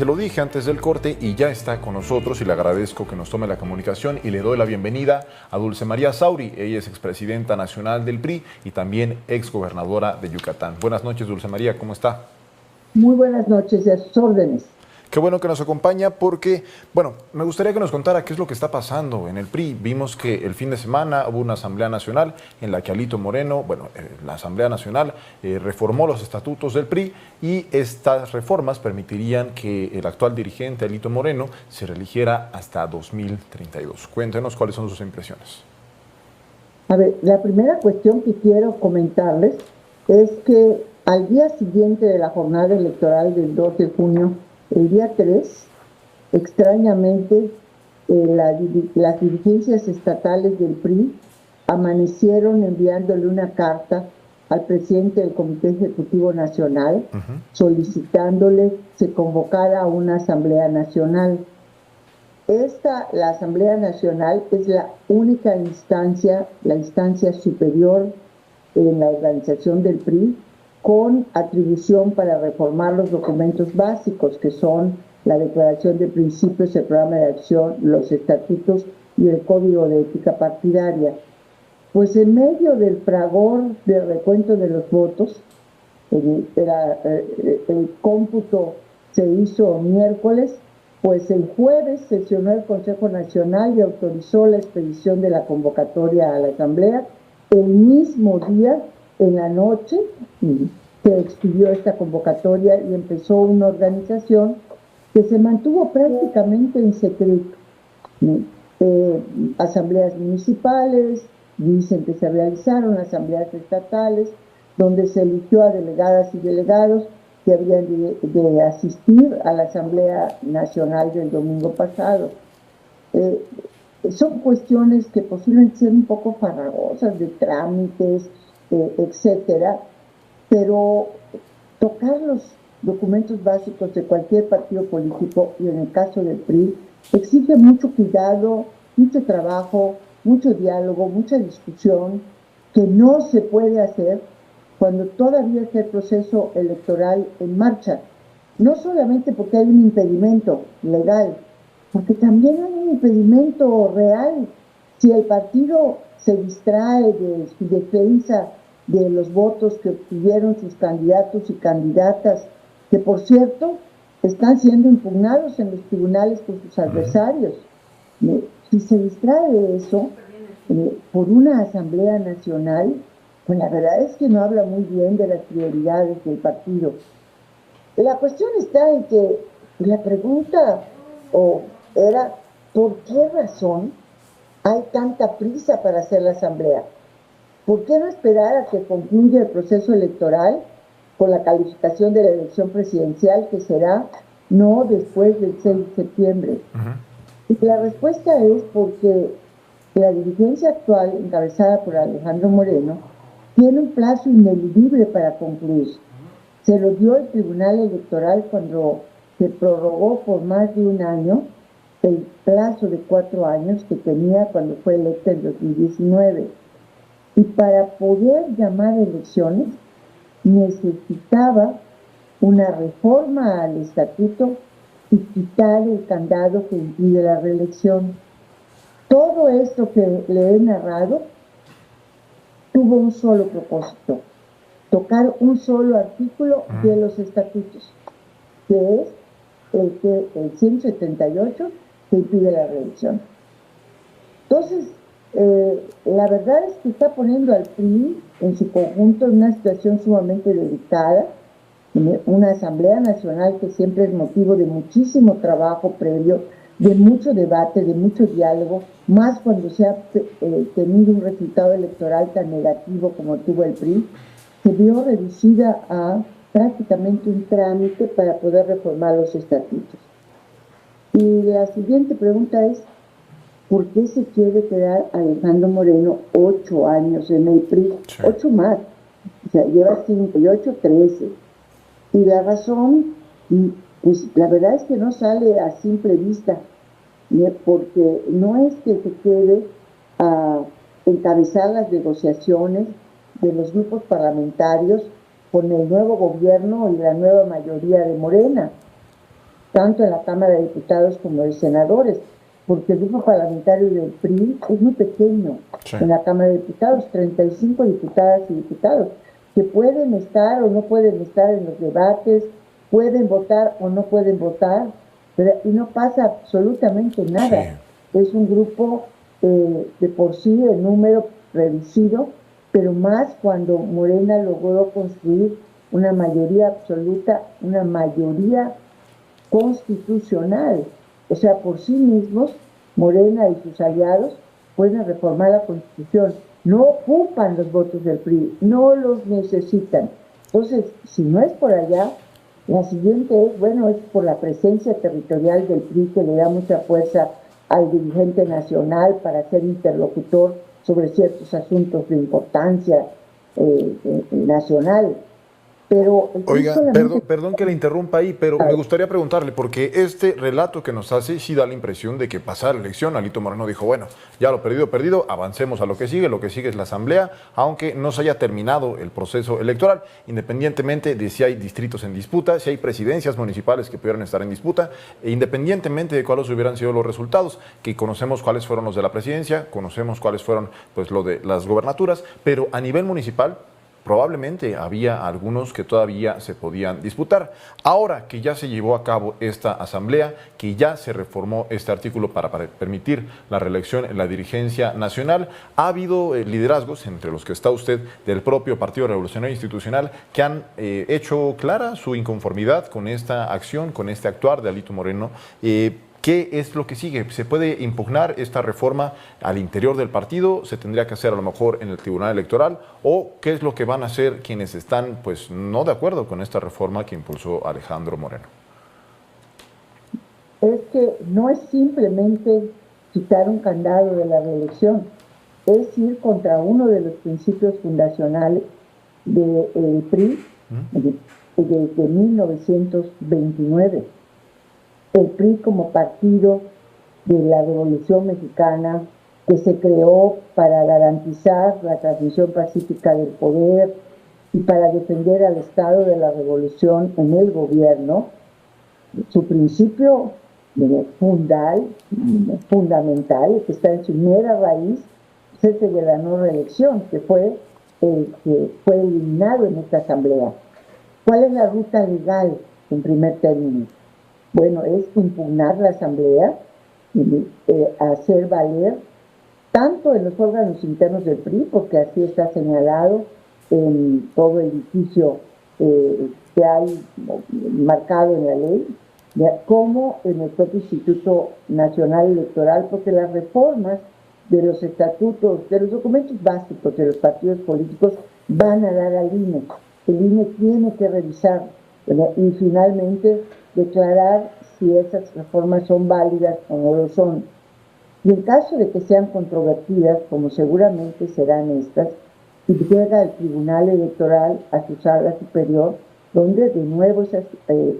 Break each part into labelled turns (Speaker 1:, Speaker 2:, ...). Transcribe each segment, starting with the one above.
Speaker 1: Se lo dije antes del corte y ya está con nosotros y le agradezco que nos tome la comunicación y le doy la bienvenida a Dulce María Sauri. Ella es expresidenta nacional del PRI y también exgobernadora de Yucatán. Buenas noches, Dulce María, ¿cómo está?
Speaker 2: Muy buenas noches y a sus órdenes.
Speaker 1: Qué bueno que nos acompaña porque, bueno, me gustaría que nos contara qué es lo que está pasando en el PRI. Vimos que el fin de semana hubo una Asamblea Nacional en la que Alito Moreno, la Asamblea Nacional reformó los estatutos del PRI y estas reformas permitirían que el actual dirigente Alito Moreno se reeligiera hasta 2032. Cuéntenos cuáles son sus impresiones.
Speaker 2: A ver, la primera cuestión que quiero comentarles es que al día siguiente de la jornada electoral del 2 de junio, el día 3, extrañamente, las dirigencias estatales del PRI amanecieron enviándole una carta al presidente del Comité Ejecutivo Nacional solicitándole se convocara a una Asamblea Nacional. La Asamblea Nacional es la única instancia, la instancia superior en la organización del PRI, con atribución para reformar los documentos básicos, que son la Declaración de Principios, el Programa de Acción, los estatutos y el Código de Ética Partidaria. Pues en medio del fragor del recuento de los votos, el cómputo se hizo miércoles, pues el jueves sesionó el Consejo Nacional y autorizó la expedición de la convocatoria a la Asamblea. El mismo día, en la noche, se expidió esta convocatoria y empezó una organización que se mantuvo prácticamente en secreto. Asambleas municipales, dicen que se realizaron asambleas estatales, donde se eligió a delegadas y delegados que habían de asistir a la Asamblea Nacional del domingo pasado. Son cuestiones que posiblemente sean un poco farragosas, de trámites, etcétera, pero tocar los documentos básicos de cualquier partido político, y en el caso del PRI, exige mucho cuidado, mucho trabajo, mucho diálogo, mucha discusión, que no se puede hacer cuando todavía está el proceso electoral en marcha. No solamente porque hay un impedimento legal, porque también hay un impedimento real. Si el partido se distrae de su defensa de los votos que obtuvieron sus candidatos y candidatas, que por cierto están siendo impugnados en los tribunales por sus adversarios. Si se distrae de eso por una Asamblea Nacional, pues la verdad es que no habla muy bien de las prioridades del partido. La cuestión está en que la pregunta era ¿por qué razón hay tanta prisa para hacer la Asamblea? ¿Por qué no esperar a que concluya el proceso electoral con la calificación de la elección presidencial, que será no después del 6 de septiembre? Y la respuesta es porque la dirigencia actual, encabezada por Alejandro Moreno, tiene un plazo ineludible para concluir. Se lo dio el Tribunal Electoral cuando se prorrogó por más de un año el plazo de 4 años que tenía cuando fue electa en 2019. Y para poder llamar elecciones necesitaba una reforma al estatuto y quitar el candado que impide la reelección. Todo esto que le he narrado tuvo un solo propósito: tocar un solo artículo de los estatutos, que es el 178, que impide la reelección. Entonces, la verdad es que está poniendo al PRI en su conjunto en una situación sumamente delicada, una Asamblea Nacional que siempre es motivo de muchísimo trabajo previo, de mucho debate, de mucho diálogo, más cuando se ha tenido un resultado electoral tan negativo como tuvo el PRI, se vio reducida a prácticamente un trámite para poder reformar los estatutos. Y la siguiente pregunta es: ¿por qué se quiere quedar Alejandro Moreno 8 años en el PRI? Sí. 8 más, o sea, lleva 5 y 8, 13. Y la razón, pues la verdad es que no sale a simple vista, porque no es que se quede a encabezar las negociaciones de los grupos parlamentarios con el nuevo gobierno y la nueva mayoría de Morena. tanto en la Cámara de Diputados como de Senadores, porque el grupo parlamentario del PRI es muy pequeño. Sí. En la Cámara de Diputados, 35 diputadas y diputados, que pueden estar o no pueden estar en los debates, pueden votar o no pueden votar, pero, y no pasa absolutamente nada. Sí. Es un grupo de por sí en número reducido, pero más cuando Morena logró construir una mayoría absoluta, una mayoría constitucional. O sea, por sí mismos, Morena y sus aliados pueden reformar la Constitución. No ocupan los votos del PRI, no los necesitan. Entonces, si no es por allá, la siguiente es, bueno, es por la presencia territorial del PRI que le da mucha fuerza al dirigente nacional para ser interlocutor sobre ciertos asuntos de importancia nacional. Pero
Speaker 1: oiga, perdón que le interrumpa ahí, pero me gustaría preguntarle, porque este relato que nos hace sí da la impresión de que pasada la elección, Alito Moreno dijo, bueno, ya lo perdido, avancemos a lo que sigue es la asamblea, aunque no se haya terminado el proceso electoral, independientemente de si hay distritos en disputa, si hay presidencias municipales que pudieran estar en disputa, e independientemente de cuáles hubieran sido los resultados, que conocemos cuáles fueron los de la presidencia, conocemos cuáles fueron pues lo de las gobernaturas, pero a nivel municipal, probablemente había algunos que todavía se podían disputar. Ahora que ya se llevó a cabo esta asamblea, que ya se reformó este artículo para permitir la reelección en la dirigencia nacional, ha habido liderazgos, entre los que está usted, del propio Partido Revolucionario Institucional, que han hecho clara su inconformidad con esta acción, con este actuar de Alito Moreno. ¿Qué es lo que sigue? ¿Se puede impugnar esta reforma al interior del partido? ¿Se tendría que hacer a lo mejor en el Tribunal Electoral? ¿O qué es lo que van a hacer quienes están pues no de acuerdo con esta reforma que impulsó Alejandro Moreno?
Speaker 2: Es que no es simplemente quitar un candado de la reelección, es ir contra uno de los principios fundacionales del PRI desde 1929. El PRI como partido de la Revolución Mexicana, que se creó para garantizar la transmisión pacífica del poder y para defender al Estado de la Revolución en el gobierno, su principio fundamental, que está en su mera raíz, es ese de la no reelección, que fue eliminado en esta asamblea. ¿Cuál es la ruta legal en primer término? Bueno, es impugnar la asamblea, hacer valer tanto en los órganos internos del PRI, porque así está señalado en todo el litigio que hay marcado en la ley, como en el propio Instituto Nacional Electoral, porque las reformas de los estatutos, de los documentos básicos de los partidos políticos van a dar al INE. El INE tiene que revisar, ¿verdad? Y finalmente declarar si esas reformas son válidas o no lo son. Y en caso de que sean controvertidas, como seguramente serán estas, llega al Tribunal Electoral, a su sala superior, donde de nuevo es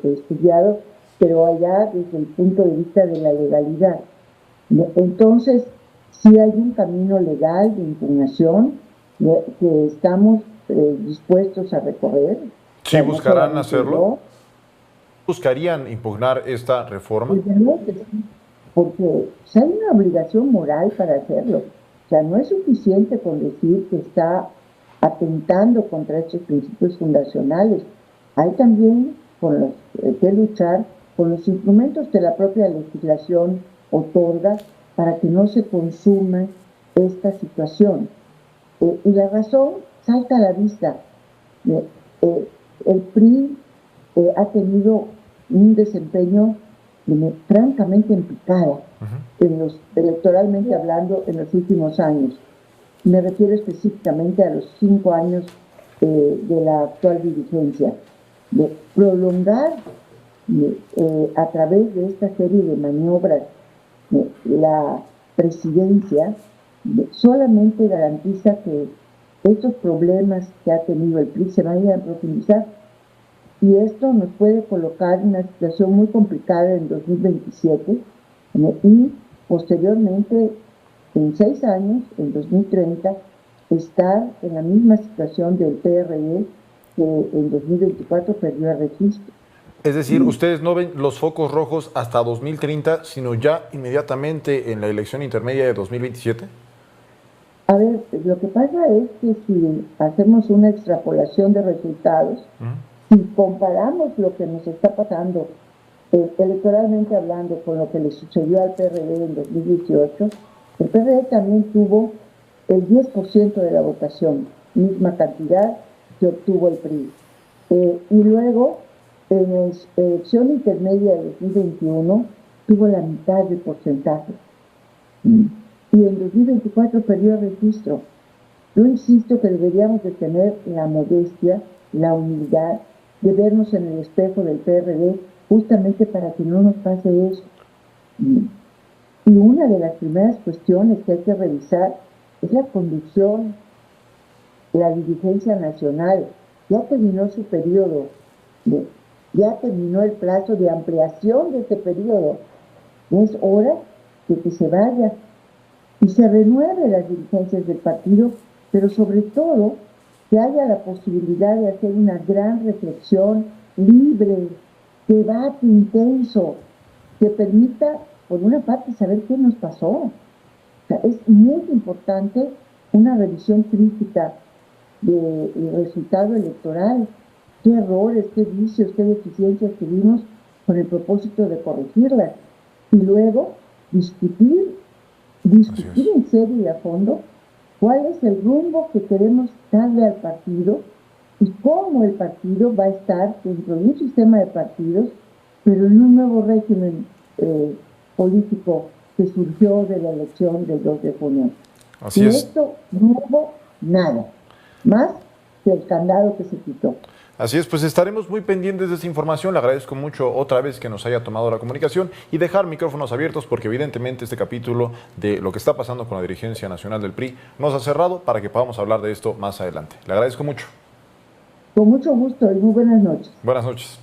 Speaker 2: estudiado, pero allá desde el punto de vista de la legalidad. Entonces, sí hay un camino legal de impugnación que estamos dispuestos a recorrer.
Speaker 1: ¿Sí buscarán hacerlo? ¿Buscarían impugnar esta reforma?
Speaker 2: Porque hay una obligación moral para hacerlo. O sea, no es suficiente con decir que está atentando contra estos principios fundacionales. Hay también que luchar con los instrumentos que la propia legislación otorga para que no se consuma esta situación. Y la razón salta a la vista. El PRI ha tenido un desempeño francamente en picada, electoralmente hablando, en los últimos años. Me refiero específicamente a los 5 años de la actual dirigencia. De prolongar a través de esta serie de maniobras la presidencia solamente garantiza que estos problemas que ha tenido el PRI se vayan a profundizar. Y esto nos puede colocar en una situación muy complicada en 2027 y posteriormente, en 6 años, en 2030, estar en la misma situación del PRD que en 2024 perdió el registro.
Speaker 1: Es decir, ustedes no ven los focos rojos hasta 2030, sino ya inmediatamente en la elección intermedia de 2027.
Speaker 2: A ver, lo que pasa es que si hacemos una extrapolación de resultados, si comparamos lo que nos está pasando electoralmente hablando con lo que le sucedió al PRD en 2018, el PRD también tuvo el 10% de la votación, misma cantidad que obtuvo el PRI. Y luego, en la elección intermedia de 2021, tuvo la mitad del porcentaje. Y en 2024 perdió el registro. Yo insisto que deberíamos de tener la modestia, la humildad, de vernos en el espejo del PRD, justamente para que no nos pase eso. Y una de las primeras cuestiones que hay que revisar es la conducción, la dirigencia nacional. Ya terminó su periodo, ya terminó el plazo de ampliación de este periodo. Es hora de que se vaya y se renueve las dirigencias del partido, pero sobre todo que haya la posibilidad de hacer una gran reflexión libre, debate intenso, que permita, por una parte, saber qué nos pasó. O sea, es muy importante una revisión crítica del resultado electoral, qué errores, qué vicios, qué deficiencias tuvimos, con el propósito de corregirlas. Y luego discutir en serio y a fondo cuál es el rumbo que queremos darle al partido y cómo el partido va a estar dentro de un sistema de partidos, pero en un nuevo régimen político que surgió de la elección del 2 de junio.
Speaker 1: Así
Speaker 2: y
Speaker 1: es.
Speaker 2: esto no hubo nada más que el candado que se quitó.
Speaker 1: Así es, pues estaremos muy pendientes de esa información. Le agradezco mucho otra vez que nos haya tomado la comunicación y dejar micrófonos abiertos porque evidentemente este capítulo de lo que está pasando con la dirigencia nacional del PRI nos ha cerrado para que podamos hablar de esto más adelante. Le agradezco mucho.
Speaker 2: Con mucho gusto y muy buenas noches.
Speaker 1: Buenas noches.